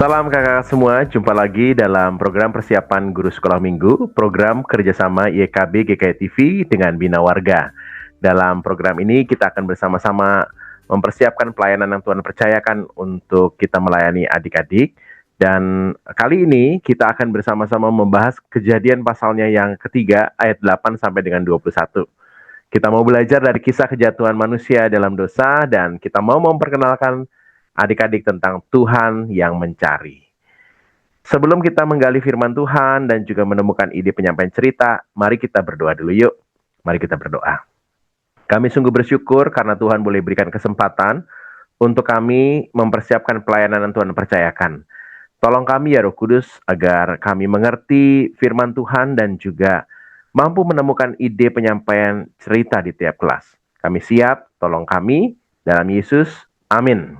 Salam kakak semua, jumpa lagi dalam program persiapan guru sekolah minggu, program kerjasama YKB GKI TV dengan Bina Warga. Dalam program ini kita akan bersama-sama mempersiapkan pelayanan yang Tuhan percayakan untuk kita melayani adik-adik. Dan kali ini kita akan bersama-sama membahas Kejadian pasalnya yang ketiga ayat 8 sampai dengan 21. Kita mau belajar dari kisah kejatuhan manusia dalam dosa dan kita mau memperkenalkan adik-adik tentang Tuhan yang mencari. Sebelum kita menggali firman Tuhan dan juga menemukan ide penyampaian cerita, mari kita berdoa dulu yuk. Mari kita berdoa. Kami sungguh bersyukur karena Tuhan boleh berikan kesempatan untuk kami mempersiapkan pelayanan yang Tuhan percayakan. Tolong kami ya Roh Kudus agar kami mengerti firman Tuhan dan juga mampu menemukan ide penyampaian cerita di tiap kelas. Kami siap, tolong kami dalam Yesus. Amin.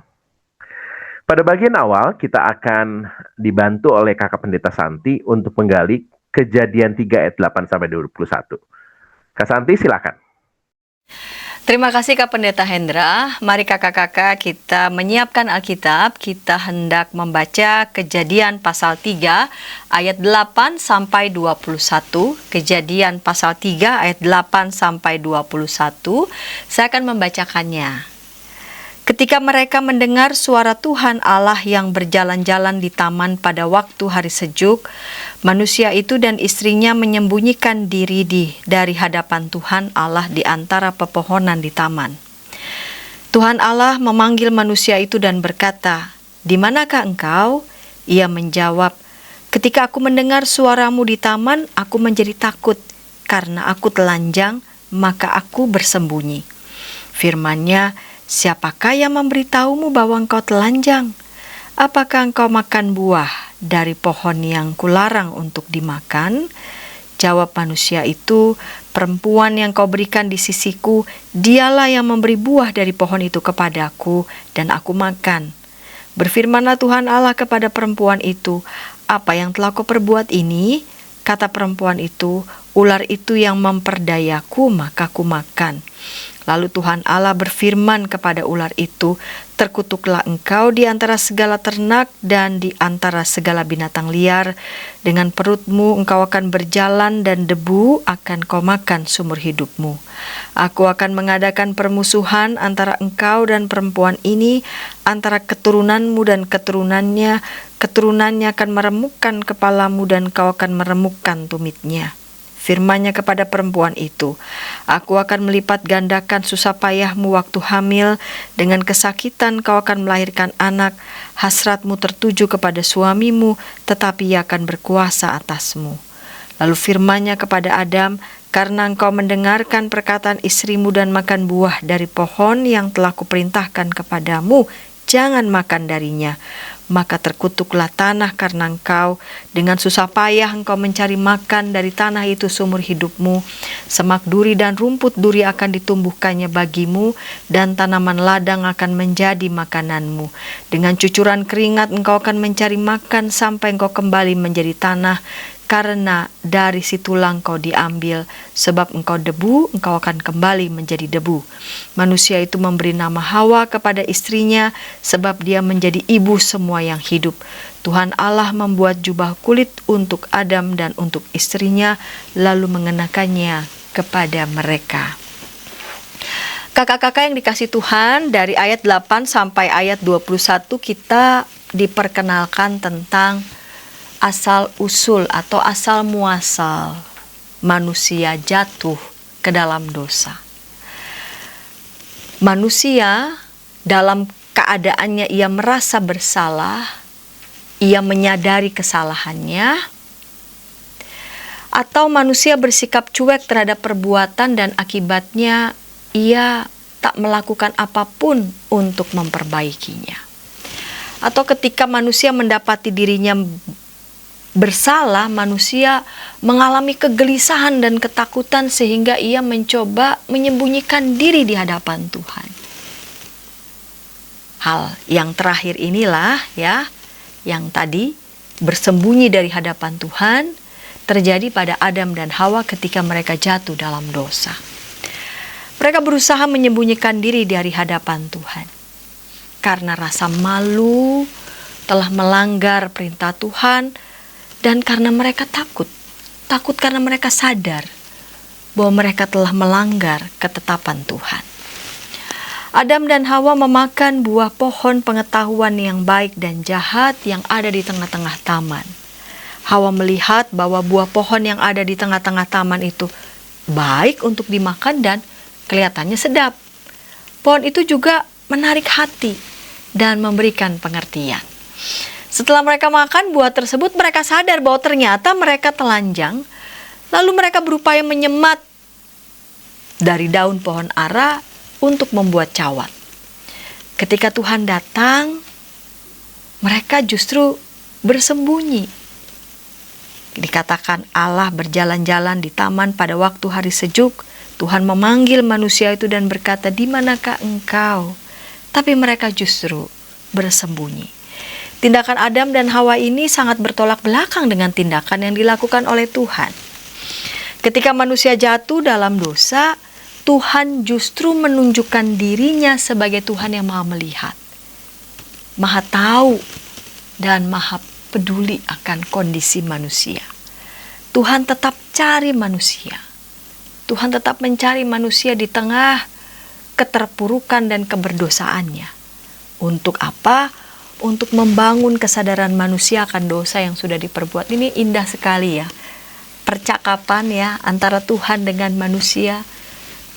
Pada bagian awal, kita akan dibantu oleh Kakak Pendeta Santi untuk menggali Kejadian 3 ayat 8 sampai 21. Kak Santi, silakan. Terima kasih Kak Pendeta Hendra. Mari kakak-kakak kita menyiapkan Alkitab. Kita hendak membaca Kejadian pasal 3 ayat 8 sampai 21. Kejadian pasal 3 ayat 8 sampai 21. Saya akan membacakannya. Ketika mereka mendengar suara Tuhan Allah yang berjalan-jalan di taman pada waktu hari sejuk, manusia itu dan istrinya menyembunyikan diri dari hadapan Tuhan Allah di antara pepohonan di taman. Tuhan Allah memanggil manusia itu dan berkata, "Di manakah engkau?" Ia menjawab, "Ketika aku mendengar suaramu di taman, aku menjadi takut, karena aku telanjang, maka aku bersembunyi." Firman-Nya, "Siapakah yang memberitahumu bahwa engkau telanjang? Apakah engkau makan buah dari pohon yang kularang untuk dimakan?" Jawab manusia itu, "Perempuan yang kau berikan di sisiku, dialah yang memberi buah dari pohon itu kepadaku, dan aku makan." Berfirmanlah Tuhan Allah kepada perempuan itu, "Apa yang telah kau perbuat ini?" Kata perempuan itu, "Ular itu yang memperdayaku, maka ku makan." Lalu Tuhan Allah berfirman kepada ular itu, "Terkutuklah engkau di antara segala ternak dan di antara segala binatang liar. Dengan perutmu engkau akan berjalan dan debu akan kau makan seumur hidupmu. Aku akan mengadakan permusuhan antara engkau dan perempuan ini, antara keturunanmu dan keturunannya. Keturunannya akan meremukkan kepalamu dan kau akan meremukkan tumitnya." Firman-Nya kepada perempuan itu, "Aku akan melipat gandakan susah payahmu waktu hamil, dengan kesakitan kau akan melahirkan anak, hasratmu tertuju kepada suamimu, tetapi ia akan berkuasa atasmu." Lalu firman-Nya kepada Adam, "Karena engkau mendengarkan perkataan istrimu dan makan buah dari pohon yang telah kuperintahkan kepadamu, jangan makan darinya. Maka terkutuklah tanah karena engkau, dengan susah payah engkau mencari makan dari tanah itu seumur hidupmu. Semak duri dan rumput duri akan ditumbuhkannya bagimu, dan tanaman ladang akan menjadi makananmu. Dengan cucuran keringat engkau akan mencari makan sampai engkau kembali menjadi tanah, karena dari situlah engkau diambil, sebab engkau debu, engkau akan kembali menjadi debu." Manusia itu memberi nama Hawa kepada istrinya, sebab dia menjadi ibu semua yang hidup. Tuhan Allah membuat jubah kulit untuk Adam dan untuk istrinya, lalu mengenakannya kepada mereka. Kakak-kakak yang dikasih Tuhan, dari ayat 8 sampai ayat 21 kita diperkenalkan tentang asal-usul atau asal-muasal manusia jatuh ke dalam dosa. Manusia dalam keadaannya ia merasa bersalah, ia menyadari kesalahannya, atau manusia bersikap cuek terhadap perbuatan dan akibatnya ia tak melakukan apapun untuk memperbaikinya. Atau ketika manusia mendapati dirinya bersalah, manusia mengalami kegelisahan dan ketakutan sehingga ia mencoba menyembunyikan diri di hadapan Tuhan. Hal yang terakhir inilah yang tadi bersembunyi dari hadapan Tuhan terjadi pada Adam dan Hawa ketika mereka jatuh dalam dosa. Mereka berusaha menyembunyikan diri dari hadapan Tuhan karena rasa malu, telah melanggar perintah Tuhan, dan karena mereka takut karena mereka sadar bahwa mereka telah melanggar ketetapan Tuhan. Adam dan Hawa memakan buah pohon pengetahuan yang baik dan jahat yang ada di tengah-tengah taman. Hawa melihat bahwa buah pohon yang ada di tengah-tengah taman itu baik untuk dimakan dan kelihatannya sedap. Pohon itu juga menarik hati dan memberikan pengertian. Setelah mereka makan buah tersebut, mereka sadar bahwa ternyata mereka telanjang. Lalu mereka berupaya menyemat dari daun pohon ara untuk membuat cawat. Ketika Tuhan datang, mereka justru bersembunyi. Dikatakan Allah berjalan-jalan di taman pada waktu hari sejuk. Tuhan memanggil manusia itu dan berkata, "Di manakah engkau?" Tapi mereka justru bersembunyi. Tindakan Adam dan Hawa ini sangat bertolak belakang dengan tindakan yang dilakukan oleh Tuhan. Ketika manusia jatuh dalam dosa, Tuhan justru menunjukkan dirinya sebagai Tuhan yang maha melihat, maha tahu, dan maha peduli akan kondisi manusia. Tuhan tetap cari manusia. Tuhan tetap mencari manusia di tengah keterpurukan dan keberdosaannya. Untuk apa? Untuk membangun kesadaran manusia akan dosa yang sudah diperbuat. Ini indah sekali ya, percakapan ya antara Tuhan dengan manusia.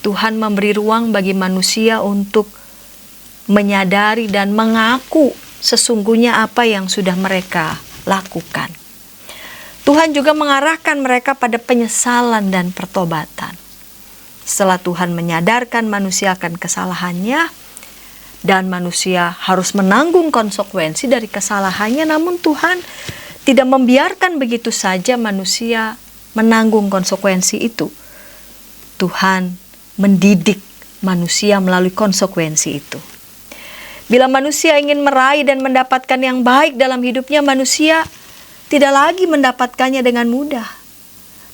Tuhan memberi ruang bagi manusia untuk menyadari dan mengaku sesungguhnya apa yang sudah mereka lakukan. Tuhan juga mengarahkan mereka pada penyesalan dan pertobatan. Setelah Tuhan menyadarkan manusia akan kesalahannya, dan manusia harus menanggung konsekuensi dari kesalahannya, namun Tuhan tidak membiarkan begitu saja manusia menanggung konsekuensi itu. Tuhan mendidik manusia melalui konsekuensi itu. Bila manusia ingin meraih dan mendapatkan yang baik dalam hidupnya, manusia tidak lagi mendapatkannya dengan mudah.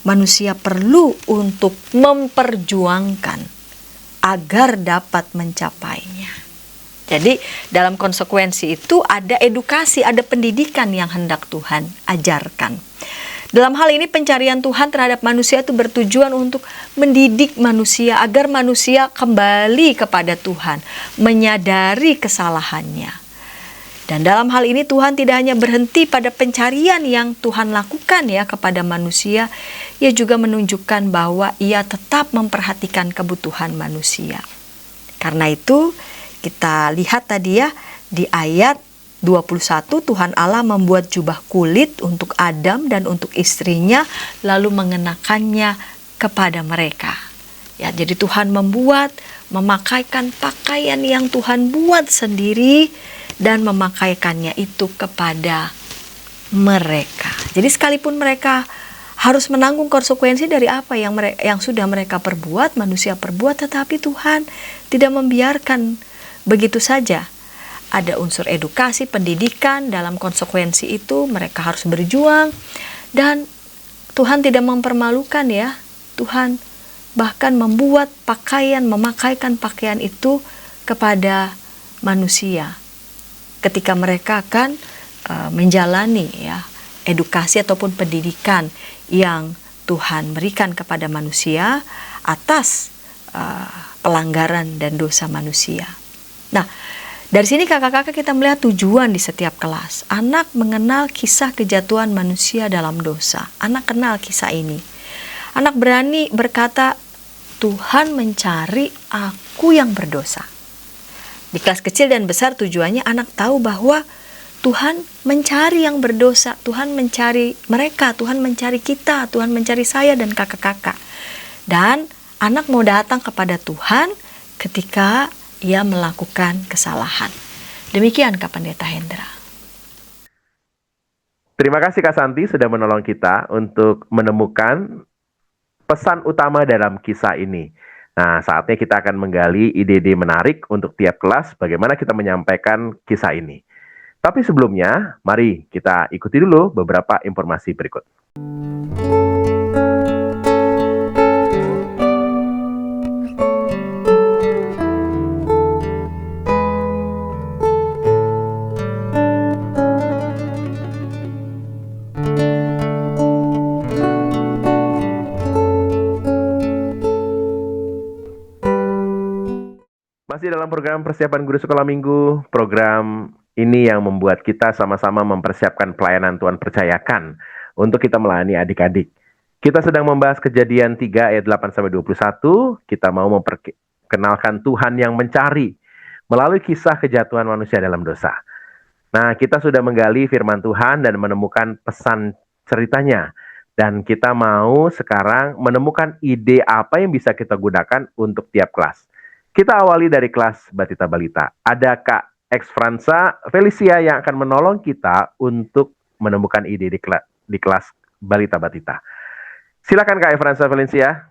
Manusia perlu untuk memperjuangkan agar dapat mencapainya. Jadi dalam konsekuensi itu ada edukasi, ada pendidikan yang hendak Tuhan ajarkan. Dalam hal ini pencarian Tuhan terhadap manusia itu bertujuan untuk mendidik manusia agar manusia kembali kepada Tuhan, menyadari kesalahannya. Dan dalam hal ini Tuhan tidak hanya berhenti pada pencarian yang Tuhan lakukan ya kepada manusia, Ia juga menunjukkan bahwa Ia tetap memperhatikan kebutuhan manusia. Karena itu kita lihat tadi ya di ayat 21, Tuhan Allah membuat jubah kulit untuk Adam dan untuk istrinya, lalu mengenakannya kepada mereka. Ya, jadi Tuhan memakaikan pakaian yang Tuhan buat sendiri dan memakaikannya itu kepada mereka. Jadi sekalipun mereka harus menanggung konsekuensi dari apa yang sudah mereka perbuat, manusia perbuat, tetapi Tuhan tidak membiarkan begitu saja. Ada unsur edukasi, pendidikan dalam konsekuensi itu. Mereka harus berjuang. Dan Tuhan tidak mempermalukan ya. Tuhan bahkan membuat memakaikan pakaian itu kepada manusia. Ketika mereka akan menjalani ya edukasi ataupun pendidikan yang Tuhan berikan kepada manusia atas pelanggaran dan dosa manusia. Nah, dari sini kakak-kakak kita melihat tujuan di setiap kelas. Anak mengenal kisah kejatuhan manusia dalam dosa. Anak kenal kisah ini. Anak berani berkata, Tuhan mencari aku yang berdosa. Di kelas kecil dan besar tujuannya anak tahu bahwa Tuhan mencari yang berdosa. Tuhan mencari mereka, Tuhan mencari kita, Tuhan mencari saya dan kakak-kakak. Dan anak mau datang kepada Tuhan ketika ia melakukan kesalahan. Demikian Kak Pendeta Hendra. Terima kasih Kak Santi sudah menolong kita untuk menemukan pesan utama dalam kisah ini. Nah, saatnya kita akan menggali ide-ide menarik untuk tiap kelas bagaimana kita menyampaikan kisah ini. Tapi sebelumnya, mari kita ikuti dulu beberapa informasi berikut. Masih dalam program persiapan guru sekolah minggu, program ini yang membuat kita sama-sama mempersiapkan pelayanan Tuhan percayakan untuk kita melayani adik-adik. Kita sedang membahas Kejadian 3 ayat 8-21, kita mau memperkenalkan Tuhan yang mencari melalui kisah kejatuhan manusia dalam dosa. Nah, kita sudah menggali firman Tuhan dan menemukan pesan ceritanya. Dan kita mau sekarang menemukan ide apa yang bisa kita gunakan untuk tiap kelas. Kita awali dari kelas Batita Balita. Ada Kak X Fransa Felicia yang akan menolong kita untuk menemukan ide di kelas Balita Batita. Silakan Kak X Fransa Felicia.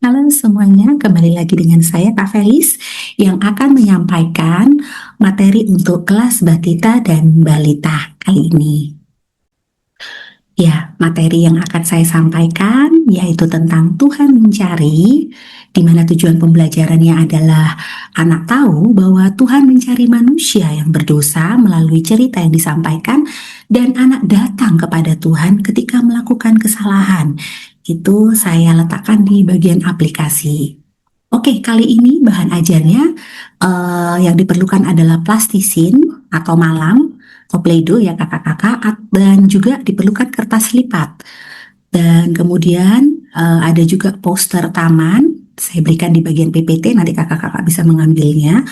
Halo semuanya, kembali lagi dengan saya Kak Felis yang akan menyampaikan materi untuk kelas Batita dan Balita kali ini. Ya, materi yang akan saya sampaikan yaitu tentang Tuhan mencari, di mana tujuan pembelajarannya adalah anak tahu bahwa Tuhan mencari manusia yang berdosa melalui cerita yang disampaikan dan anak datang kepada Tuhan ketika melakukan kesalahan. Itu saya letakkan di bagian aplikasi. Oke, kali ini bahan ajarnya yang diperlukan adalah plastisin atau malam, atau Play-Doh ya kakak-kakak, dan juga diperlukan kertas lipat. Dan kemudian ada juga poster taman, saya berikan di bagian PPT, nanti kakak-kakak bisa mengambilnya.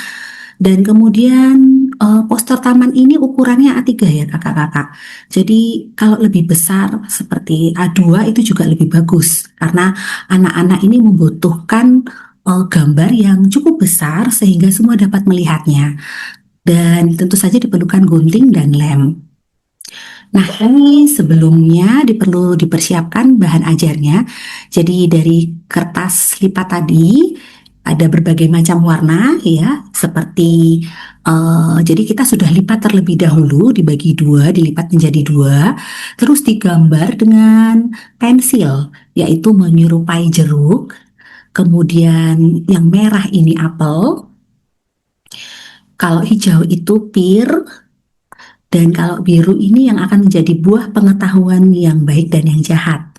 Dan kemudian poster taman ini ukurannya A3 ya kakak-kakak. Jadi kalau lebih besar seperti A2 itu juga lebih bagus, karena anak-anak ini membutuhkan gambar yang cukup besar sehingga semua dapat melihatnya. Dan tentu saja diperlukan gunting dan lem. Nah, ini sebelumnya perlu dipersiapkan bahan ajarnya. Jadi dari kertas lipat tadi ada berbagai macam warna ya, seperti jadi kita sudah lipat terlebih dahulu, dibagi dua, dilipat menjadi dua, terus digambar dengan pensil, yaitu menyerupai jeruk. Kemudian yang merah ini apel, kalau hijau itu pir, dan kalau biru ini yang akan menjadi buah pengetahuan yang baik dan yang jahat.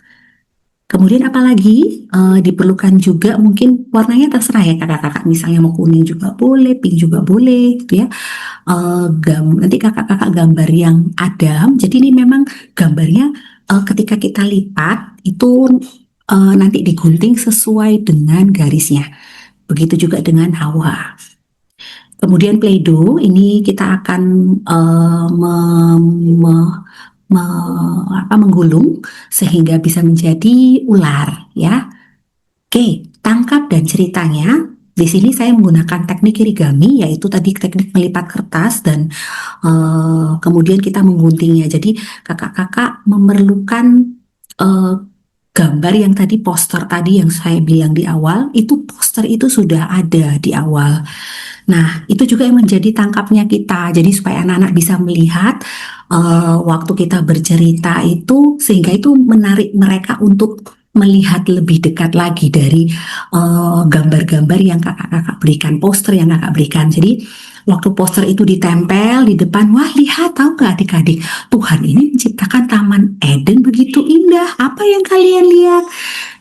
Kemudian apalagi diperlukan juga mungkin warnanya terserah ya kakak-kakak, misalnya mau kuning juga boleh, pink juga boleh gitu ya. Nanti kakak-kakak gambar yang Adam, jadi ini memang gambarnya ketika kita lipat itu nanti digunting sesuai dengan garisnya. Begitu juga dengan Hawa. Kemudian Play-Doh ini kita akan menggulung sehingga bisa menjadi ular ya. Oke, tangkap dan ceritanya. Di sini saya menggunakan teknik origami, yaitu tadi teknik melipat kertas dan kemudian kita mengguntingnya. Jadi kakak-kakak memerlukan gambar yang tadi, poster tadi yang saya bilang di awal, itu poster itu sudah ada di awal. Nah, itu juga yang menjadi tangkapnya kita. Jadi supaya anak-anak bisa melihat waktu kita bercerita itu, sehingga itu menarik mereka untuk melihat lebih dekat lagi dari gambar-gambar yang kakak-kakak berikan, poster yang kakak berikan. Jadi waktu poster itu ditempel di depan, wah lihat, tahu nggak adik-adik, Tuhan ini menciptakan Taman Eden begitu indah. Apa yang kalian lihat?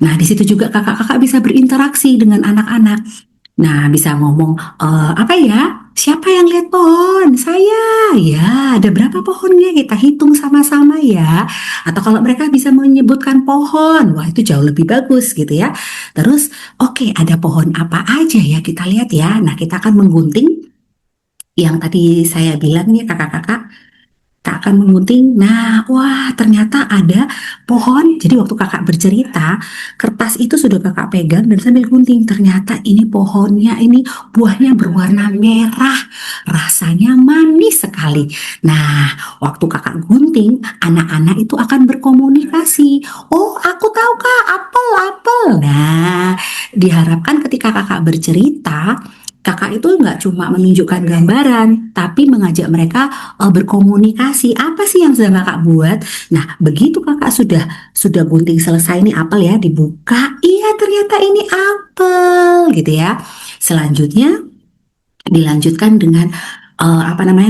Nah, di situ juga kakak-kakak bisa berinteraksi dengan anak-anak. Nah, bisa ngomong, apa ya? Siapa yang lihat pohon? Saya. Ya, ada berapa pohonnya? Kita hitung sama-sama ya. Atau kalau mereka bisa menyebutkan pohon, wah itu jauh lebih bagus gitu ya. Terus, oke, ada pohon apa aja ya? Kita lihat ya. Nah, kita akan menggunting yang tadi saya bilang nih kakak-kakak. Kita akan menggunting, nah wah ternyata ada pohon. Jadi waktu kakak bercerita, kertas itu sudah kakak pegang dan sambil gunting, ternyata ini pohonnya, ini buahnya berwarna merah, rasanya manis sekali. Nah waktu kakak gunting, anak-anak itu akan berkomunikasi, oh aku tahu kak, apel. Nah diharapkan ketika kakak bercerita, kakak itu nggak cuma menunjukkan gambaran, tapi mengajak mereka berkomunikasi. Apa sih yang sedang kakak buat? Nah, begitu kakak sudah gunting selesai nih apel ya, dibuka, iya ternyata ini apel, gitu ya. Selanjutnya dilanjutkan dengan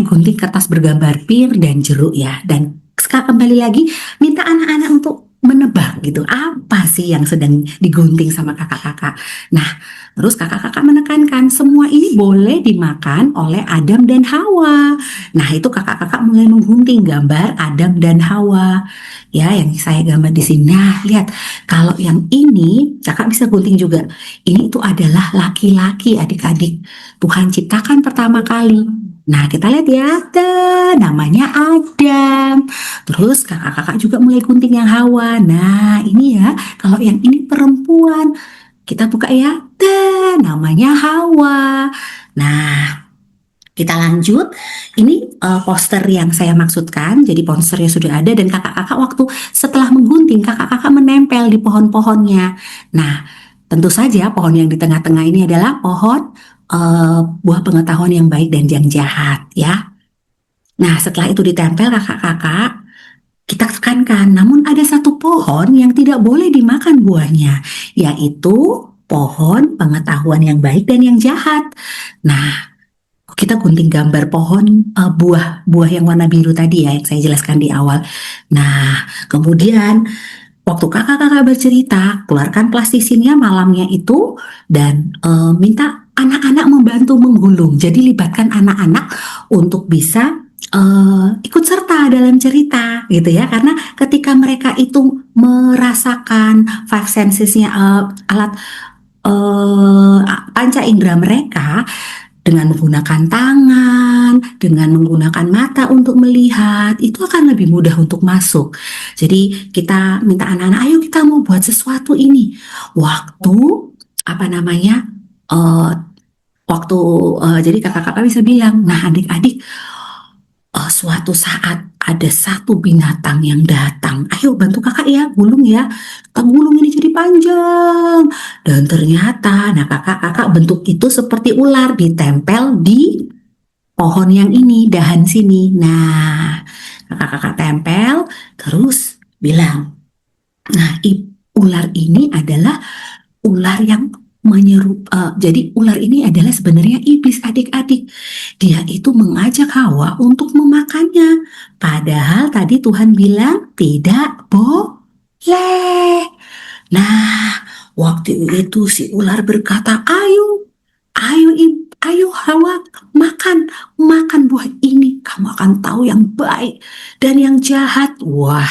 gunting kertas bergambar pir dan jeruk ya. Dan kembali lagi minta anak-anak untuk menebak gitu. Apa sih yang sedang digunting sama kakak-kakak? Nah, terus kakak-kakak menekankan semua ini boleh dimakan oleh Adam dan Hawa. Nah, itu kakak-kakak mulai menggunting gambar Adam dan Hawa. Ya, yang saya gambar di sini. Nah, lihat, kalau yang ini kakak bisa gunting juga. Ini itu adalah laki-laki adik-adik. Tuhan ciptakan pertama kali. Nah, kita lihat ya, namanya Adam. Terus kakak-kakak juga mulai gunting yang Hawa. Nah, ini ya, kalau yang ini perempuan. Kita buka ya, namanya Hawa. Nah, kita lanjut. Ini poster yang saya maksudkan. Jadi posternya sudah ada dan kakak-kakak waktu setelah menggunting, kakak-kakak menempel di pohon-pohonnya. Nah, tentu saja pohon yang di tengah-tengah ini adalah pohon buah pengetahuan yang baik dan yang jahat ya. Nah, setelah itu ditempel kakak-kakak, kita tekankan, namun ada satu pohon yang tidak boleh dimakan buahnya, yaitu pohon pengetahuan yang baik dan yang jahat. Nah, kita gunting gambar pohon buah yang warna biru tadi ya, yang saya jelaskan di awal. Nah, kemudian waktu kakak-kakak bercerita, keluarkan plastisinnya malamnya itu dan minta anak-anak membantu menggulung. Jadi libatkan anak-anak untuk bisa ikut serta dalam cerita gitu ya, karena ketika mereka itu merasakan five sensesnya, alat panca indera mereka dengan menggunakan tangan, dengan menggunakan mata untuk melihat, itu akan lebih mudah untuk masuk. Jadi kita minta anak-anak, ayo kita mau buat sesuatu ini. Waktu apa namanya? eh, waktu jadi kakak-kakak bisa bilang, nah adik-adik, suatu saat ada satu binatang yang datang. Ayo bantu kakak ya, gulung ya. Kita gulung ini jadi panjang. Dan ternyata, nah kakak-kakak bentuk itu seperti ular ditempel di pohon yang ini, dahan sini. Nah, kakak-kakak tempel, terus bilang, nah ular ini adalah ular yang jadi ular ini adalah sebenarnya iblis adik-adik. Dia itu mengajak Hawa untuk memakannya. Padahal tadi Tuhan bilang tidak boleh. Nah, waktu itu si ular berkata, ayo, ayo, ayo Hawa, makan buah ini. Kamu akan tahu yang baik dan yang jahat. Wah,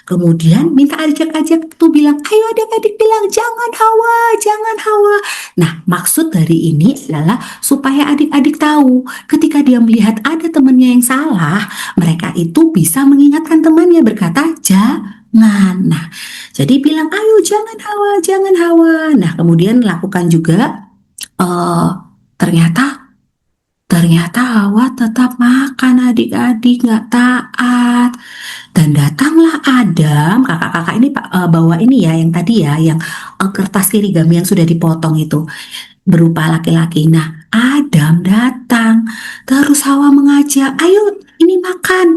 kemudian minta ajak-ajak tuh bilang, ayo adik-adik bilang, jangan Hawa, jangan Hawa. Nah, maksud dari ini adalah supaya adik-adik tahu ketika dia melihat ada temannya yang salah, mereka itu bisa mengingatkan temannya berkata, jangan. Nah, jadi bilang, ayo jangan Hawa, jangan Hawa. Nah, kemudian lakukan juga, ternyata Hawa tetap makan adik-adik, nggak taat. Dan datanglah Adam, kakak-kakak ini bawa ini ya, yang tadi ya, yang kertas kirigami yang sudah dipotong itu, berupa laki-laki. Nah, Adam datang, terus Hawa mengajak, ayo ini makan.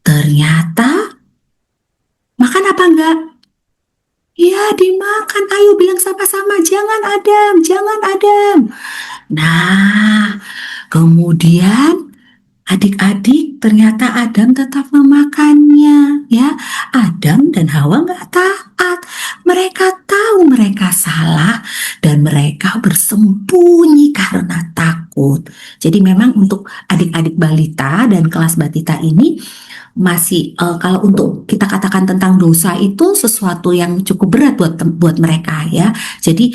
Ternyata, makan apa enggak? Ya, dimakan, ayo bilang sama-sama, jangan Adam, jangan Adam. Nah, kemudian adik-adik ternyata Adam tetap memakannya ya. Adam dan Hawa nggak taat. Mereka tahu mereka salah dan mereka bersembunyi karena takut. Jadi memang untuk adik-adik balita dan kelas batita ini masih kalau untuk kita katakan tentang dosa itu sesuatu yang cukup berat buat mereka ya. Jadi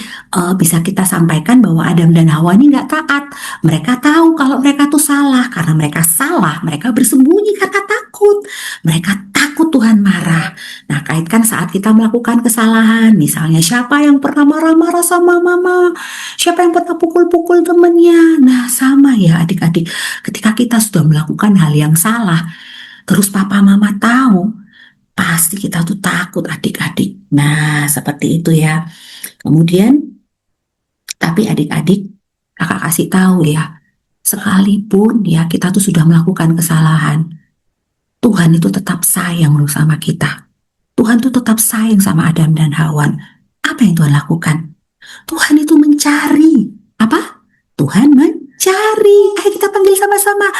bisa kita sampaikan bahwa Adam dan Hawa ini nggak taat. Mereka tahu kalau mereka tuh salah. Karena mereka salah, mereka bersembunyi karena takut. Mereka takut Tuhan marah. Nah, kaitkan saat kita melakukan kesalahan. Misalnya siapa yang pernah marah-marah sama mama? Siapa yang pernah pukul-pukul temennya? Nah, sama ya adik-adik. Ketika kita sudah melakukan hal yang salah, terus papa mama tahu, pasti kita tuh takut adik-adik. Nah, seperti itu ya. Kemudian, tapi adik-adik, kakak kasih tahu ya, sekalipun ya kita tuh sudah melakukan kesalahan, Tuhan itu tetap sayang loh sama kita. Tuhan tuh tetap sayang sama Adam dan Hawa. Apa yang Tuhan lakukan? Tuhan itu mencari. Apa? Tuhan mencari. Ayo kita panggil sama-sama.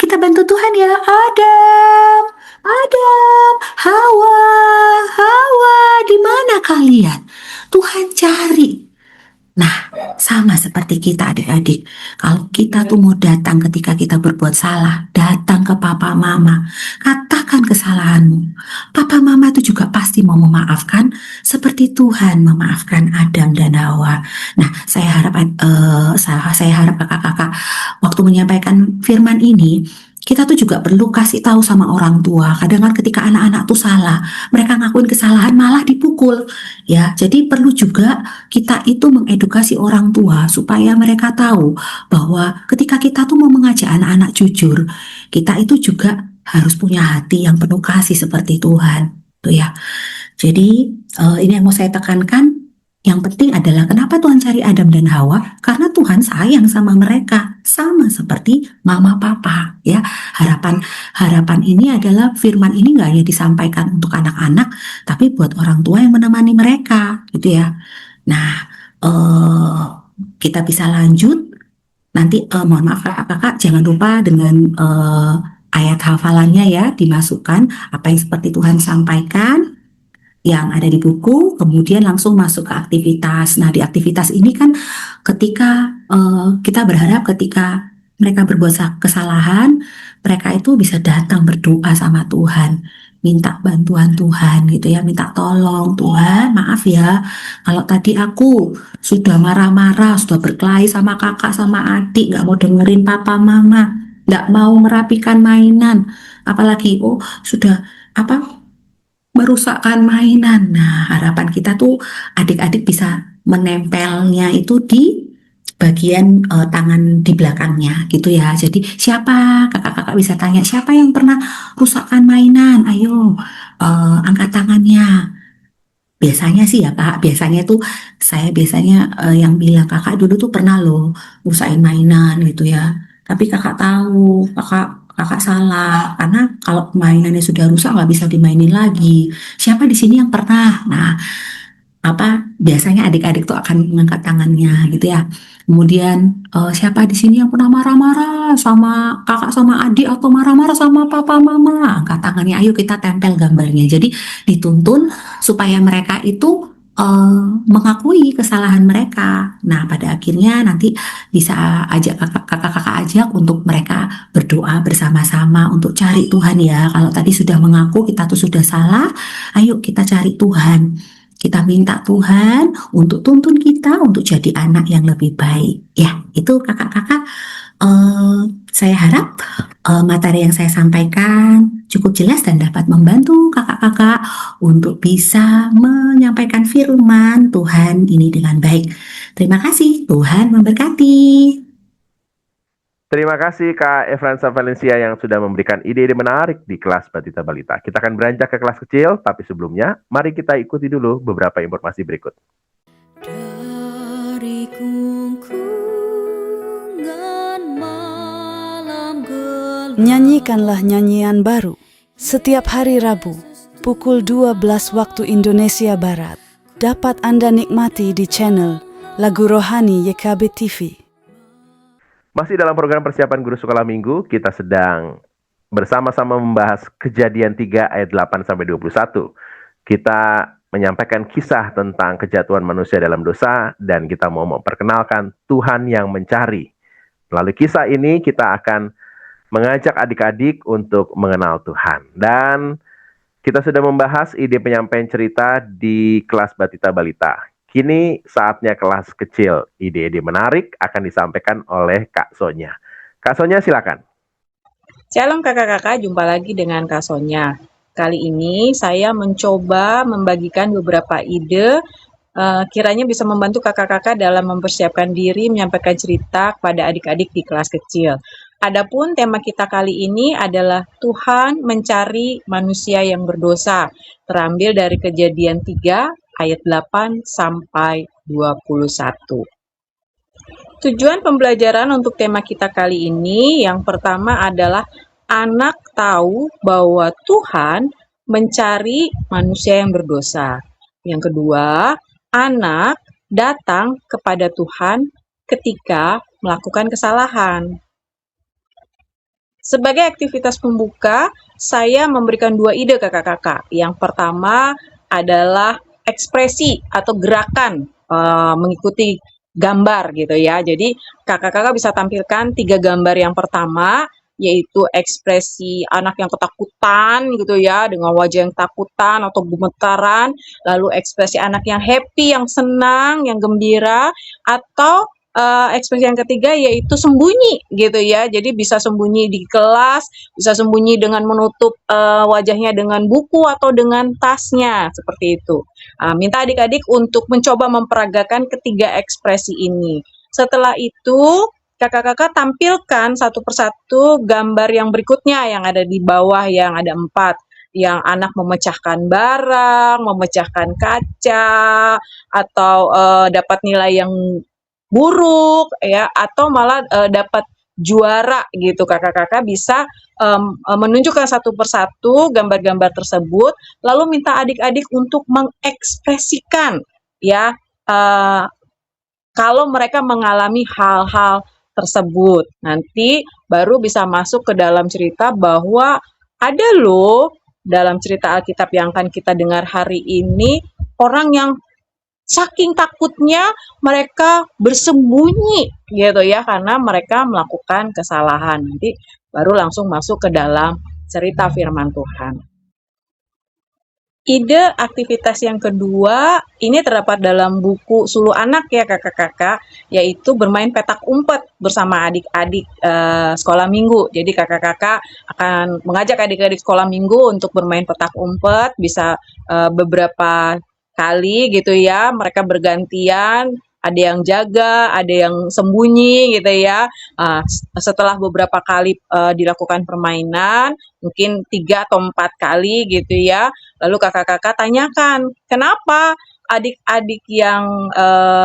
Kita bantu Tuhan ya. Adam, Adam, Hawa, Hawa. pencarian. Tuhan cari. Nah, sama seperti kita adik-adik. Kalau kita tuh mau datang ketika kita berbuat salah, datang ke papa mama, katakan kesalahanmu. Papa mama itu juga pasti mau memaafkan seperti Tuhan memaafkan Adam dan Hawa. Nah, saya harap kakak-kakak waktu menyampaikan firman ini, kita tuh juga perlu kasih tahu sama orang tua. Kadang kan ketika anak-anak tuh salah, mereka ngakuin kesalahan malah dipukul. Ya, jadi perlu juga kita itu mengedukasi orang tua supaya mereka tahu bahwa ketika kita tuh mau mengajak anak-anak jujur, kita itu juga harus punya hati yang penuh kasih seperti Tuhan. Tuh ya. Jadi ini yang mau saya tekankan. Yang penting adalah kenapa Tuhan cari Adam dan Hawa? Karena Tuhan sayang sama mereka, sama seperti mama papa ya. Harapan ini adalah firman ini nggak hanya disampaikan untuk anak-anak, tapi buat orang tua yang menemani mereka, gitu ya. Nah, kita bisa lanjut. Nanti mohon maaf kakak-kakak, jangan lupa dengan ayat hafalannya ya dimasukkan apa yang seperti Tuhan sampaikan yang ada di buku, kemudian langsung masuk ke aktivitas. Nah, di aktivitas ini kan ketika kita berharap ketika mereka berbuat kesalahan, mereka itu bisa datang berdoa sama Tuhan, minta bantuan Tuhan gitu ya, minta tolong Tuhan, maaf ya, kalau tadi aku sudah marah-marah, sudah berkelahi sama kakak sama adik, nggak mau dengerin papa mama, nggak mau merapikan mainan, apalagi sudah merusakkan mainan. Nah, harapan kita tuh adik-adik bisa menempelnya itu di bagian tangan di belakangnya gitu ya. Jadi siapa kakak-kakak bisa tanya siapa yang pernah rusakkan mainan? Ayo angkat tangannya. Biasanya sih ya Kak, biasanya tuh saya biasanya yang bilang kakak dulu tuh pernah loh rusakin mainan gitu ya. Tapi kakak tahu, kakak salah karena kalau mainannya sudah rusak nggak bisa dimainin lagi. Siapa di sini yang pernah? Nah, biasanya adik-adik tuh akan mengangkat tangannya gitu ya. Kemudian siapa di sini yang pernah marah-marah sama kakak sama adik atau marah-marah sama papa mama? Angkat tangannya, ayo kita tempel gambarnya. Jadi dituntun supaya mereka itu mengakui kesalahan mereka. Nah, pada akhirnya nanti bisa ajak kakak-kakak ajak untuk mereka berdoa bersama-sama untuk cari Tuhan ya. Kalau tadi sudah mengaku kita tuh sudah salah, ayo kita cari Tuhan. Kita minta Tuhan untuk tuntun kita untuk jadi anak yang lebih baik. Ya, itu kakak-kakak. Saya harap materi yang saya sampaikan cukup jelas dan dapat membantu kakak-kakak untuk bisa menyampaikan firman Tuhan ini dengan baik. Terima kasih, Tuhan memberkati. Terima kasih Kak Efransa Valencia yang sudah memberikan ide-ide menarik di kelas Batita Balita. Kita akan beranjak ke kelas kecil, tapi sebelumnya mari kita ikuti dulu beberapa informasi berikut. Dari kungkungan malam gelap. Nyanyikanlah nyanyian baru setiap hari Rabu pukul 12 waktu Indonesia Barat. Dapat Anda nikmati di channel Lagu Rohani YKB TV. Masih dalam program persiapan guru sekolah minggu, kita sedang bersama-sama membahas Kejadian 3 ayat 8-21. Kita menyampaikan kisah tentang kejatuhan manusia dalam dosa dan kita mau memperkenalkan Tuhan yang mencari. Melalui kisah ini kita akan mengajak adik-adik untuk mengenal Tuhan. Dan kita sudah membahas ide penyampaian cerita di kelas Batita Balita. Kini saatnya kelas kecil. Ide-ide menarik akan disampaikan oleh Kak Sonya. Kak Sonya silakan. Shalom kakak-kakak, jumpa lagi dengan Kak Sonya. Kali ini saya mencoba membagikan beberapa ide kiranya bisa membantu kakak-kakak dalam mempersiapkan diri menyampaikan cerita kepada adik-adik di kelas kecil. Adapun tema kita kali ini adalah Tuhan mencari manusia yang berdosa, terambil dari Kejadian 3 ayat 8 sampai 21. Tujuan pembelajaran untuk tema kita kali ini yang pertama adalah anak tahu bahwa Tuhan mencari manusia yang berdosa. Yang kedua, anak datang kepada Tuhan ketika melakukan kesalahan. Sebagai aktivitas pembuka, saya memberikan 2 ide kakak-kakak. Yang pertama adalah ekspresi atau gerakan mengikuti gambar gitu ya. Jadi kakak-kakak bisa tampilkan 3 gambar yang pertama, yaitu ekspresi anak yang ketakutan gitu ya, dengan wajah yang takutan atau gemetaran, lalu ekspresi anak yang happy, yang senang, yang gembira, atau ekspresi yang ketiga yaitu sembunyi gitu ya. Jadi bisa sembunyi di kelas, bisa sembunyi dengan menutup wajahnya dengan buku atau dengan tasnya, seperti itu. Minta adik-adik untuk mencoba memperagakan ketiga ekspresi ini. Setelah itu, kakak-kakak tampilkan satu persatu gambar yang berikutnya yang ada di bawah, yang ada 4. Yang anak memecahkan barang, memecahkan kaca, atau dapat nilai yang buruk ya, atau malah dapat juara gitu. Kakak-kakak bisa menunjukkan satu persatu gambar-gambar tersebut, lalu minta adik-adik untuk mengekspresikan ya, kalau mereka mengalami hal-hal tersebut. Nanti baru bisa masuk ke dalam cerita bahwa ada loh dalam cerita Alkitab yang akan kita dengar hari ini, orang yang saking takutnya mereka bersembunyi gitu ya, karena mereka melakukan kesalahan. Nanti baru langsung masuk ke dalam cerita firman Tuhan. Ide aktivitas yang kedua ini terdapat dalam buku Suluh Anak ya kakak-kakak, yaitu bermain petak umpet bersama adik-adik sekolah minggu. Jadi kakak-kakak akan mengajak adik-adik sekolah minggu untuk bermain petak umpet, bisa beberapa kali gitu ya, mereka bergantian, ada yang jaga, ada yang sembunyi gitu ya. Setelah beberapa kali dilakukan permainan, mungkin 3 atau 4 kali gitu ya, lalu kakak-kakak tanyakan, kenapa adik-adik yang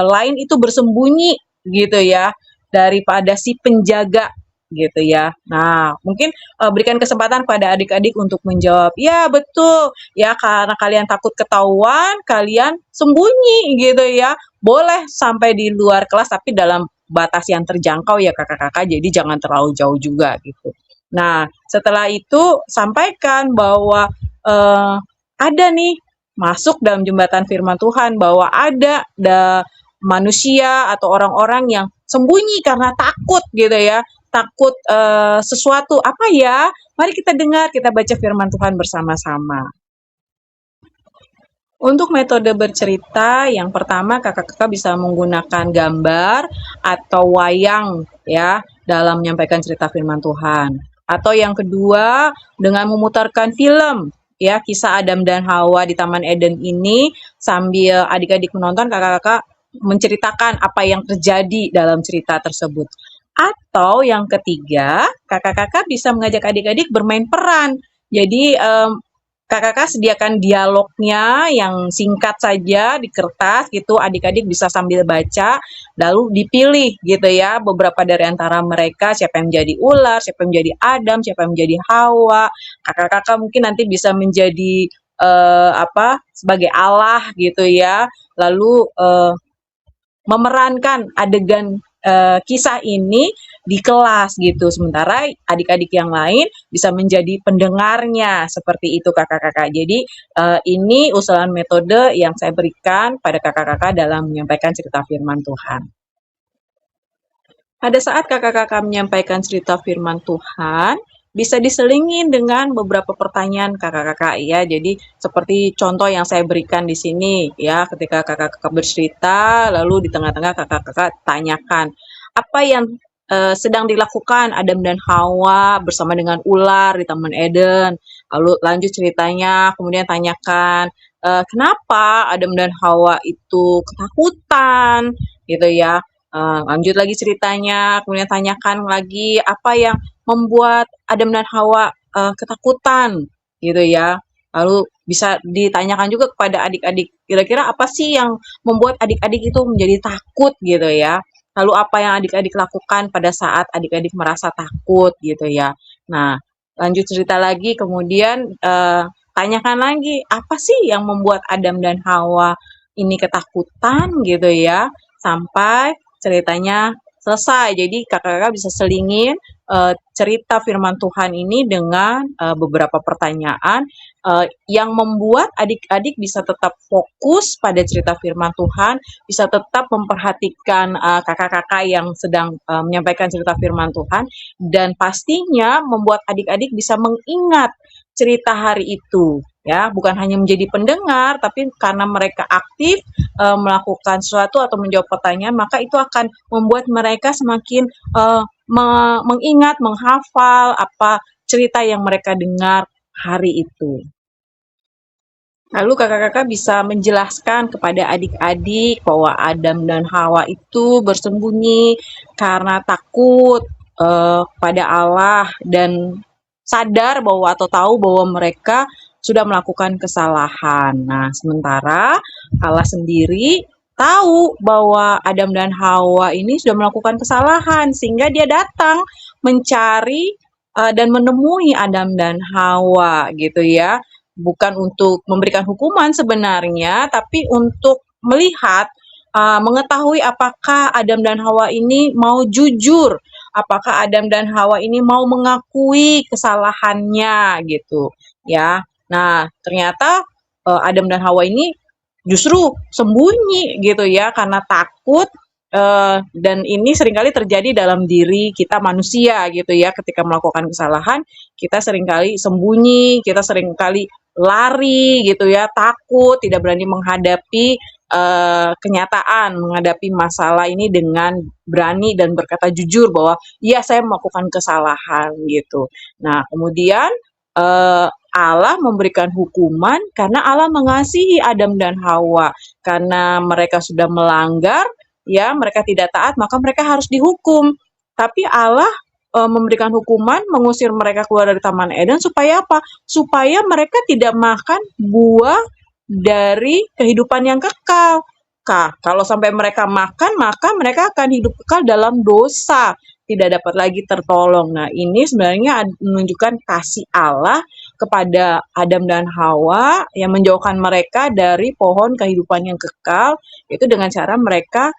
lain itu bersembunyi gitu ya, daripada si penjaga gitu ya. Nah, mungkin berikan kesempatan pada adik-adik untuk menjawab, ya betul, ya karena kalian takut ketahuan, kalian sembunyi gitu ya. Boleh sampai di luar kelas, tapi dalam batas yang terjangkau ya kakak-kakak, jadi jangan terlalu jauh juga gitu. Nah, setelah itu sampaikan bahwa ada nih masuk dalam jembatan firman Tuhan bahwa ada manusia atau orang-orang yang sembunyi karena takut gitu ya, takut sesuatu apa ya? Mari kita dengar, kita baca firman Tuhan bersama-sama. Untuk metode bercerita, yang pertama kakak-kakak bisa menggunakan gambar atau wayang ya dalam menyampaikan cerita firman Tuhan. Atau yang kedua, dengan memutarkan film ya, kisah Adam dan Hawa di Taman Eden ini, sambil adik-adik menonton, kakak-kakak menceritakan apa yang terjadi dalam cerita tersebut. Atau yang ketiga, kakak-kakak bisa mengajak adik-adik bermain peran. Jadi kakak-kakak sediakan dialognya yang singkat saja di kertas gitu, adik-adik bisa sambil baca, lalu dipilih gitu ya, beberapa dari antara mereka, siapa yang menjadi ular, siapa yang menjadi Adam, siapa yang menjadi Hawa. Kakak-kakak mungkin nanti bisa menjadi sebagai Allah gitu ya, lalu memerankan adegan kisah ini di kelas gitu. Sementara adik-adik yang lain bisa menjadi pendengarnya, seperti itu kakak-kakak. Jadi ini usulan metode yang saya berikan pada kakak-kakak dalam menyampaikan cerita firman Tuhan. Pada saat kakak-kakak menyampaikan cerita firman Tuhan, bisa diselingin dengan beberapa pertanyaan kakak-kakak ya. Jadi seperti contoh yang saya berikan di sini ya, ketika kakak-kakak bercerita, lalu di tengah-tengah kakak-kakak tanyakan apa yang sedang dilakukan Adam dan Hawa bersama dengan ular di Taman Eden. Lalu lanjut ceritanya, kemudian tanyakan kenapa Adam dan Hawa itu ketakutan gitu ya. Lanjut lagi ceritanya, kemudian tanyakan lagi apa yang membuat Adam dan Hawa ketakutan gitu ya. Lalu bisa ditanyakan juga kepada adik-adik, kira-kira apa sih yang membuat adik-adik itu menjadi takut gitu ya. Lalu apa yang adik-adik lakukan pada saat adik-adik merasa takut gitu ya. Nah, lanjut cerita lagi, kemudian tanyakan lagi, apa sih yang membuat Adam dan Hawa ini ketakutan gitu ya, sampai ceritanya selesai. Jadi kakak-kakak bisa selingin cerita firman Tuhan ini dengan beberapa pertanyaan yang membuat adik-adik bisa tetap fokus pada cerita firman Tuhan, bisa tetap memperhatikan kakak-kakak yang sedang menyampaikan cerita firman Tuhan, dan pastinya membuat adik-adik bisa mengingat cerita hari itu. Ya, bukan hanya menjadi pendengar, tapi karena mereka aktif melakukan sesuatu atau menjawab pertanyaan, maka itu akan membuat mereka semakin mengingat, menghafal apa cerita yang mereka dengar hari itu. Lalu kakak-kakak bisa menjelaskan kepada adik-adik bahwa Adam dan Hawa itu bersembunyi karena takut pada Allah dan sadar bahwa atau tahu bahwa mereka sudah melakukan kesalahan. Nah, sementara Allah sendiri tahu bahwa Adam dan Hawa ini sudah melakukan kesalahan sehingga dia datang mencari dan menemui Adam dan Hawa gitu ya. Bukan untuk memberikan hukuman sebenarnya, tapi untuk melihat, mengetahui apakah Adam dan Hawa ini mau jujur, apakah Adam dan Hawa ini mau mengakui kesalahannya gitu ya. Nah, ternyata Adam dan Hawa ini justru sembunyi gitu ya karena takut, dan ini seringkali terjadi dalam diri kita manusia gitu ya. Ketika melakukan kesalahan, kita seringkali sembunyi, kita seringkali lari gitu ya, takut, tidak berani menghadapi kenyataan, menghadapi masalah ini dengan berani dan berkata jujur bahwa iya saya melakukan kesalahan gitu. Nah, kemudian Allah memberikan hukuman karena Allah mengasihi Adam dan Hawa. Karena mereka sudah melanggar, ya mereka tidak taat, maka mereka harus dihukum. Tapi Allah memberikan hukuman, mengusir mereka keluar dari Taman Eden supaya apa? Supaya mereka tidak makan buah dari kehidupan yang kekal. Kalau sampai mereka makan, maka mereka akan hidup kekal dalam dosa, tidak dapat lagi tertolong. Nah, ini sebenarnya menunjukkan kasih Allah kepada Adam dan Hawa yang menjauhkan mereka dari pohon kehidupan yang kekal, itu dengan cara mereka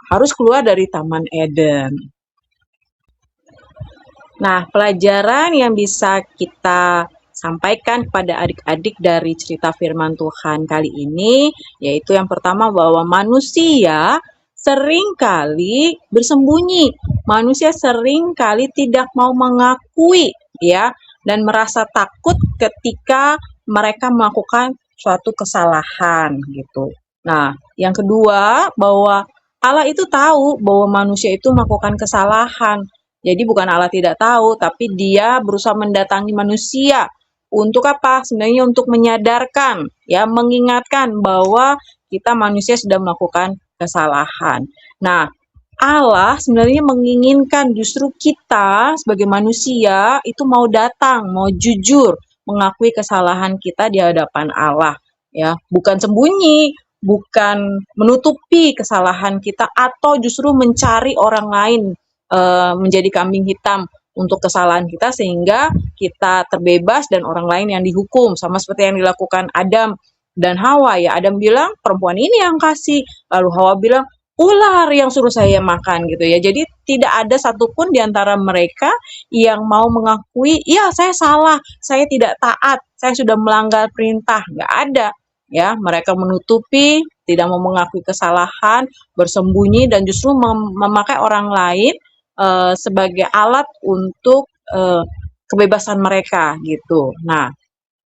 harus keluar dari Taman Eden. Nah, pelajaran yang bisa kita sampaikan kepada adik-adik dari cerita firman Tuhan kali ini, yaitu yang pertama bahwa manusia seringkali bersembunyi. Manusia seringkali tidak mau mengakui ya dan merasa takut ketika mereka melakukan suatu kesalahan gitu. Nah, yang kedua bahwa Allah itu tahu bahwa manusia itu melakukan kesalahan. Jadi bukan Allah tidak tahu, tapi dia berusaha mendatangi manusia. Untuk apa? Sebenarnya untuk menyadarkan, ya, mengingatkan bahwa kita manusia sudah melakukan kesalahan. Nah, Allah sebenarnya menginginkan justru kita sebagai manusia itu mau datang, mau jujur, mengakui kesalahan kita di hadapan Allah, ya, bukan sembunyi, bukan menutupi kesalahan kita atau justru mencari orang lain menjadi kambing hitam untuk kesalahan kita sehingga kita terbebas dan orang lain yang dihukum, sama seperti yang dilakukan Adam dan Hawa ya. Adam bilang perempuan ini yang kasih, lalu Hawa bilang ular yang suruh saya makan gitu ya. Jadi tidak ada satupun di antara mereka yang mau mengakui, iya saya salah, saya tidak taat, saya sudah melanggar perintah, nggak ada ya. Mereka menutupi, tidak mau mengakui kesalahan, bersembunyi dan justru memakai orang lain sebagai alat untuk kebebasan mereka gitu. Nah,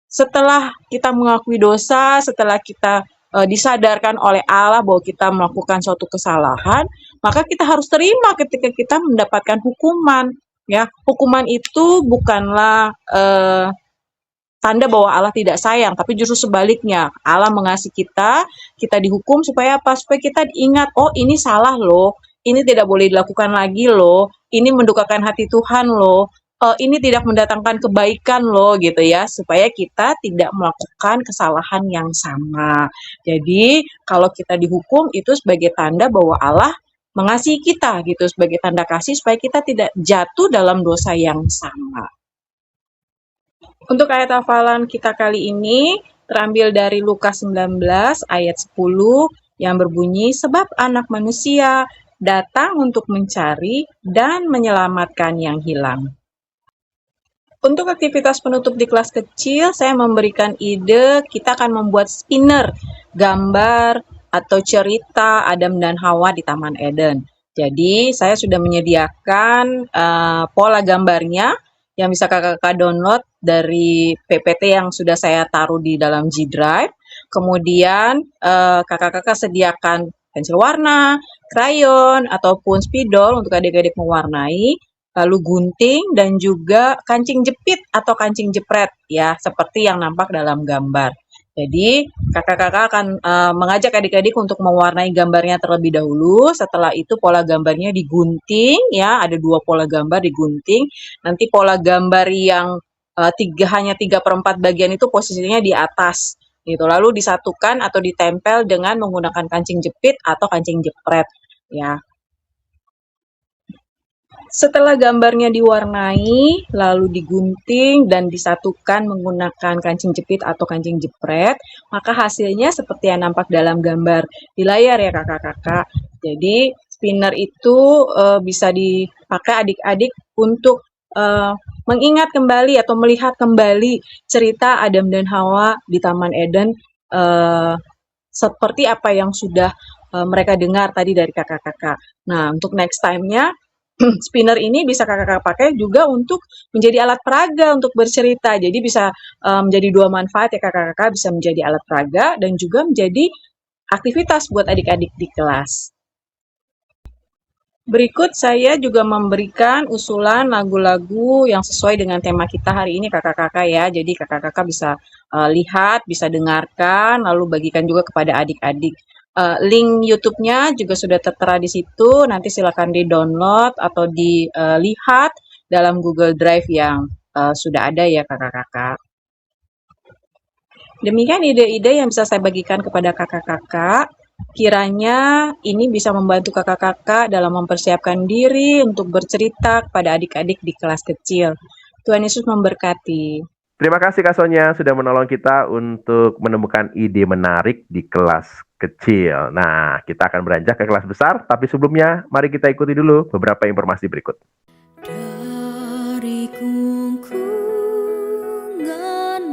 setelah kita mengakui dosa, setelah kita disadarkan oleh Allah bahwa kita melakukan suatu kesalahan, maka kita harus terima ketika kita mendapatkan hukuman. Ya, hukuman itu bukanlah tanda bahwa Allah tidak sayang, tapi justru sebaliknya. Allah mengasihi kita, kita dihukum supaya apa? Supaya kita diingat, oh ini salah loh, ini tidak boleh dilakukan lagi loh, ini mendukakan hati Tuhan loh, ini tidak mendatangkan kebaikan loh gitu ya, supaya kita tidak melakukan kesalahan yang sama. Jadi kalau kita dihukum itu sebagai tanda bahwa Allah mengasihi kita gitu, sebagai tanda kasih supaya kita tidak jatuh dalam dosa yang sama. Untuk ayat hafalan kita kali ini terambil dari Lukas 19 ayat 10 yang berbunyi, sebab anak manusia datang untuk mencari dan menyelamatkan yang hilang. Untuk aktivitas penutup di kelas kecil, saya memberikan ide kita akan membuat spinner, gambar, atau cerita Adam dan Hawa di Taman Eden. Jadi, saya sudah menyediakan pola gambarnya yang bisa kakak-kakak download dari PPT yang sudah saya taruh di dalam G Drive. Kemudian, kakak-kakak sediakan pensil warna, krayon, ataupun spidol untuk adik-adik mewarnai, lalu gunting dan juga kancing jepit atau kancing jepret ya, seperti yang nampak dalam gambar. Jadi, kakak-kakak akan mengajak adik-adik untuk mewarnai gambarnya terlebih dahulu. Setelah itu pola gambarnya digunting ya, ada 2 pola gambar digunting. Nanti pola gambar yang hanya 3/4 bagian itu posisinya di atas gitu. Lalu disatukan atau ditempel dengan menggunakan kancing jepit atau kancing jepret ya. Setelah gambarnya diwarnai, lalu digunting dan disatukan menggunakan kancing jepit atau kancing jepret, maka hasilnya seperti yang nampak dalam gambar di layar ya kakak-kakak. Jadi spinner itu bisa dipakai adik-adik untuk mengingat kembali atau melihat kembali cerita Adam dan Hawa di Taman Eden seperti apa yang sudah mereka dengar tadi dari kakak-kakak. Nah, untuk next time-nya spinner ini bisa kakak-kakak pakai juga untuk menjadi alat peraga untuk bercerita. Jadi bisa menjadi 2 manfaat ya kakak-kakak, bisa menjadi alat peraga dan juga menjadi aktivitas buat adik-adik di kelas. Berikut saya juga memberikan usulan lagu-lagu yang sesuai dengan tema kita hari ini kakak-kakak ya. Jadi kakak-kakak bisa lihat, bisa dengarkan, lalu bagikan juga kepada adik-adik. Link YouTube-nya juga sudah tertera di situ. Nanti silakan di-download atau dilihat dalam Google Drive yang sudah ada ya kakak-kakak. Demikian ide-ide yang bisa saya bagikan kepada kakak-kakak. Kiranya ini bisa membantu kakak-kakak dalam mempersiapkan diri untuk bercerita kepada adik-adik di kelas kecil. Tuhan Yesus memberkati. Terima kasih Kak Sonia sudah menolong kita untuk menemukan ide menarik di kelas kecil. Nah, kita akan beranjak ke kelas besar, tapi sebelumnya mari kita ikuti dulu beberapa informasi berikut. Dari kungkungan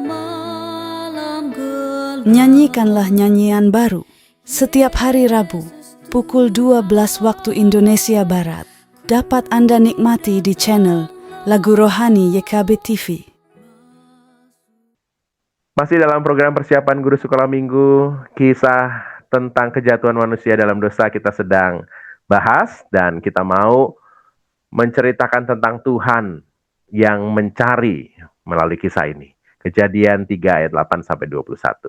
malam gelap. Nyanyikanlah nyanyian baru setiap hari Rabu pukul 12 waktu Indonesia Barat. Dapat Anda nikmati di channel Lagu Rohani YKB TV. Masih dalam program persiapan guru sekolah minggu, kisah tentang kejatuhan manusia dalam dosa kita sedang bahas dan kita mau menceritakan tentang Tuhan yang mencari melalui kisah ini. Kejadian 3 ayat 8 sampai 21.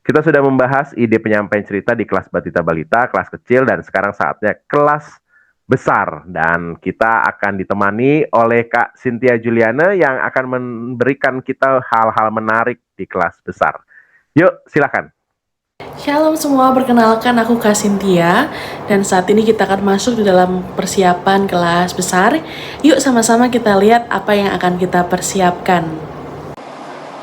Kita sudah membahas ide penyampaian cerita di kelas Batita Balita, kelas kecil, dan sekarang saatnya kelas besar. Dan kita akan ditemani oleh Kak Cynthia Juliana yang akan memberikan kita hal-hal menarik di kelas besar. Yuk, silakan. Shalom semua, perkenalkan aku Kak Cynthia dan saat ini kita akan masuk di dalam persiapan kelas besar. Yuk sama-sama kita lihat apa yang akan kita persiapkan.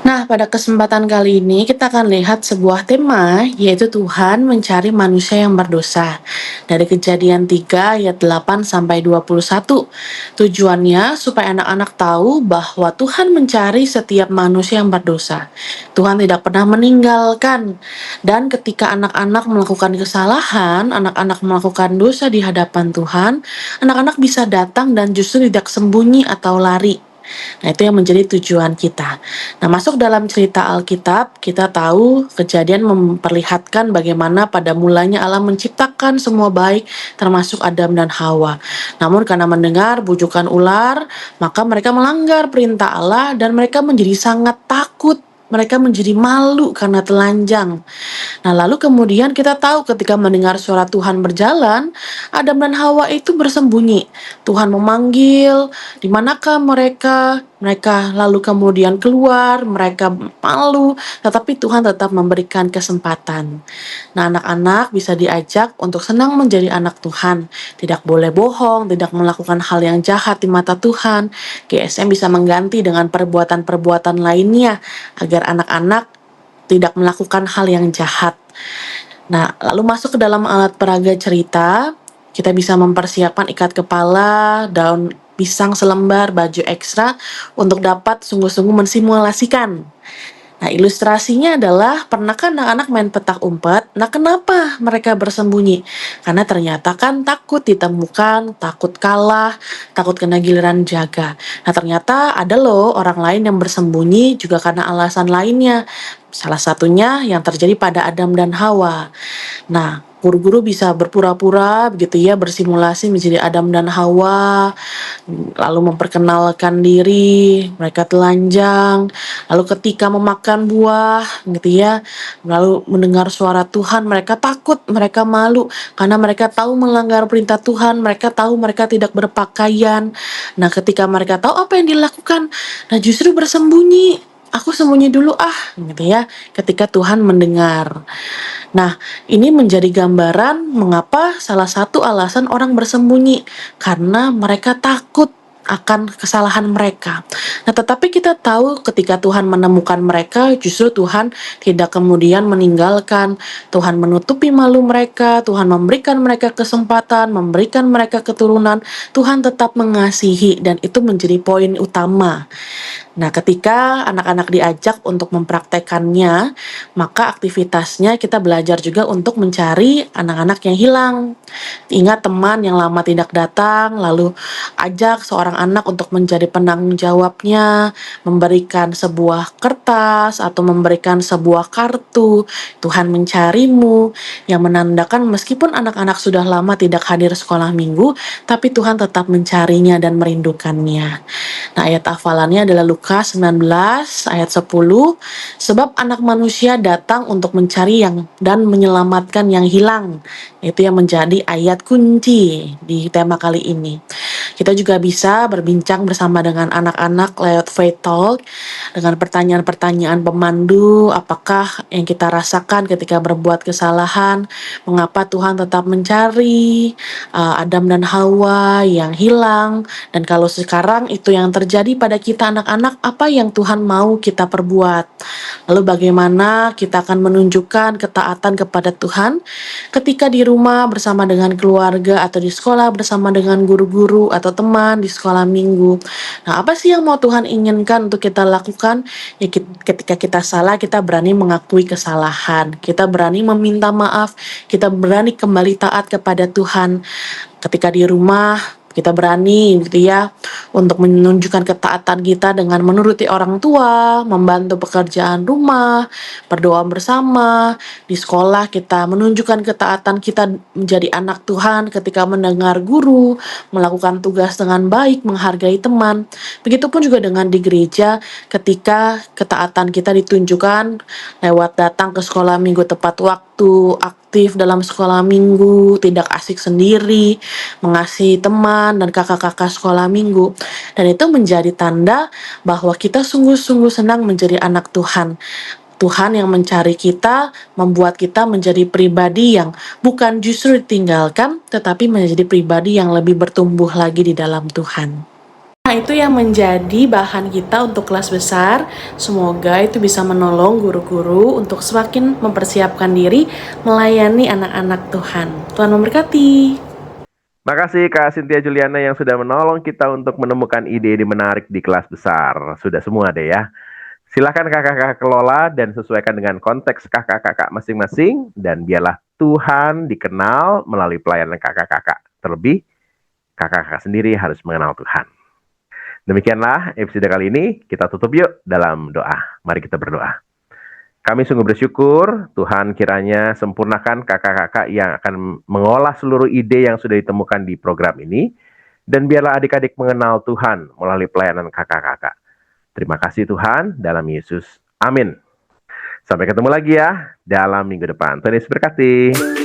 Nah, pada kesempatan kali ini kita akan lihat sebuah tema, yaitu Tuhan mencari manusia yang berdosa. Dari Kejadian 3 ayat 8 sampai 21. Tujuannya supaya anak-anak tahu bahwa Tuhan mencari setiap manusia yang berdosa. Tuhan tidak pernah meninggalkan. Dan ketika anak-anak melakukan kesalahan, anak-anak melakukan dosa di hadapan Tuhan, anak-anak bisa datang dan justru tidak sembunyi atau lari. Nah, itu yang menjadi tujuan kita. Nah, masuk dalam cerita Alkitab, kita tahu Kejadian memperlihatkan bagaimana pada mulanya Allah menciptakan semua baik, termasuk Adam dan Hawa. Namun karena mendengar bujukan ular, maka mereka melanggar perintah Allah dan mereka menjadi sangat takut. Mereka menjadi malu karena telanjang. Nah, lalu kemudian kita tahu ketika mendengar suara Tuhan berjalan, Adam dan Hawa itu bersembunyi. Tuhan memanggil, di manakah mereka? Mereka lalu kemudian keluar, mereka malu, tetapi Tuhan tetap memberikan kesempatan. Nah, anak-anak bisa diajak untuk senang menjadi anak Tuhan. Tidak boleh bohong, tidak melakukan hal yang jahat di mata Tuhan. GSM bisa mengganti dengan perbuatan-perbuatan lainnya, agar anak-anak tidak melakukan hal yang jahat. Nah, lalu masuk ke dalam alat peraga cerita, kita bisa mempersiapkan ikat kepala, daun pisang selembar, baju ekstra untuk dapat sungguh-sungguh mensimulasikan. Nah, ilustrasinya adalah, pernahkah anak-anak main petak umpet? Nah, kenapa mereka bersembunyi? Karena ternyata kan takut ditemukan, takut kalah, takut kena giliran jaga. Nah, ternyata ada loh orang lain yang bersembunyi juga karena alasan lainnya. Salah satunya yang terjadi pada Adam dan Hawa. Nah, guru-guru bisa berpura-pura begitu ya, bersimulasi menjadi Adam dan Hawa, lalu memperkenalkan diri, mereka telanjang, lalu ketika memakan buah gitu ya, lalu mendengar suara Tuhan, mereka takut, mereka malu, karena mereka tahu melanggar perintah Tuhan, mereka tahu mereka tidak berpakaian. Nah, ketika mereka tahu apa yang dilakukan, nah justru bersembunyi. Aku sembunyi dulu gitu ya, ketika Tuhan mendengar. Nah, ini menjadi gambaran mengapa salah satu alasan orang bersembunyi, karena mereka takut akan kesalahan mereka. Nah, tetapi kita tahu ketika Tuhan menemukan mereka, justru Tuhan tidak kemudian meninggalkan. Tuhan menutupi malu mereka, Tuhan memberikan mereka kesempatan, memberikan mereka keturunan. Tuhan tetap mengasihi, dan itu menjadi poin utama. Nah, ketika anak-anak diajak untuk mempraktekannya, maka aktivitasnya kita belajar juga untuk mencari anak-anak yang hilang. Ingat teman yang lama tidak datang, lalu ajak seorang anak untuk menjadi penanggung jawabnya, memberikan sebuah kertas atau memberikan sebuah kartu, Tuhan mencarimu, yang menandakan meskipun anak-anak sudah lama tidak hadir sekolah minggu, tapi Tuhan tetap mencarinya dan merindukannya. Nah, ayat hafalannya adalah Lukas 19 ayat 10, sebab anak manusia datang untuk mencari dan menyelamatkan yang hilang. Itu yang menjadi ayat kunci di tema kali ini. Kita juga bisa berbincang bersama dengan anak-anak lewat Faith Talk dengan pertanyaan-pertanyaan pemandu, apakah yang kita rasakan ketika berbuat kesalahan, mengapa Tuhan tetap mencari Adam dan Hawa yang hilang, dan kalau sekarang itu yang terjadi pada kita anak-anak, apa yang Tuhan mau kita perbuat. Lalu bagaimana kita akan menunjukkan ketaatan kepada Tuhan ketika di rumah bersama dengan keluarga, atau di sekolah bersama dengan guru-guru atau teman di sekolah minggu. Nah, apa sih yang mau Tuhan inginkan untuk kita lakukan? Ya, ketika kita salah, kita berani mengakui kesalahan, kita berani meminta maaf, kita berani kembali taat kepada Tuhan. Ketika di rumah, kita berani gitu ya untuk menunjukkan ketaatan kita dengan menuruti orang tua, membantu pekerjaan rumah, berdoa bersama. Di sekolah kita menunjukkan ketaatan kita menjadi anak Tuhan ketika mendengar guru, melakukan tugas dengan baik, menghargai teman. Begitupun juga dengan di gereja, ketika ketaatan kita ditunjukkan lewat datang ke sekolah minggu tepat waktu, aktif dalam sekolah minggu, tidak asik sendiri, mengasihi teman dan kakak-kakak sekolah minggu. Dan itu menjadi tanda bahwa kita sungguh-sungguh senang menjadi anak Tuhan. Tuhan yang mencari kita, membuat kita menjadi pribadi yang bukan justru ditinggalkan, tetapi menjadi pribadi yang lebih bertumbuh lagi di dalam Tuhan. Nah, itu yang menjadi bahan kita untuk kelas besar. Semoga itu bisa menolong guru-guru untuk semakin mempersiapkan diri melayani anak-anak Tuhan. Tuhan memberkati. Makasih Kak Cynthia Juliana yang sudah menolong kita untuk menemukan ide-ide menarik di kelas besar. Sudah semua deh ya. Silakan kakak-kakak kelola dan sesuaikan dengan konteks kakak-kakak masing-masing, dan biarlah Tuhan dikenal melalui pelayanan kakak-kakak. Terlebih, kakak-kakak sendiri harus mengenal Tuhan. Demikianlah episode kali ini, kita tutup yuk dalam doa. Mari kita berdoa. Kami sungguh bersyukur, Tuhan kiranya sempurnakan kakak-kakak yang akan mengolah seluruh ide yang sudah ditemukan di program ini, dan biarlah adik-adik mengenal Tuhan melalui pelayanan kakak-kakak. Terima kasih Tuhan, dalam Yesus. Amin. Sampai ketemu lagi ya, dalam minggu depan. Tuhan Yesus berkati.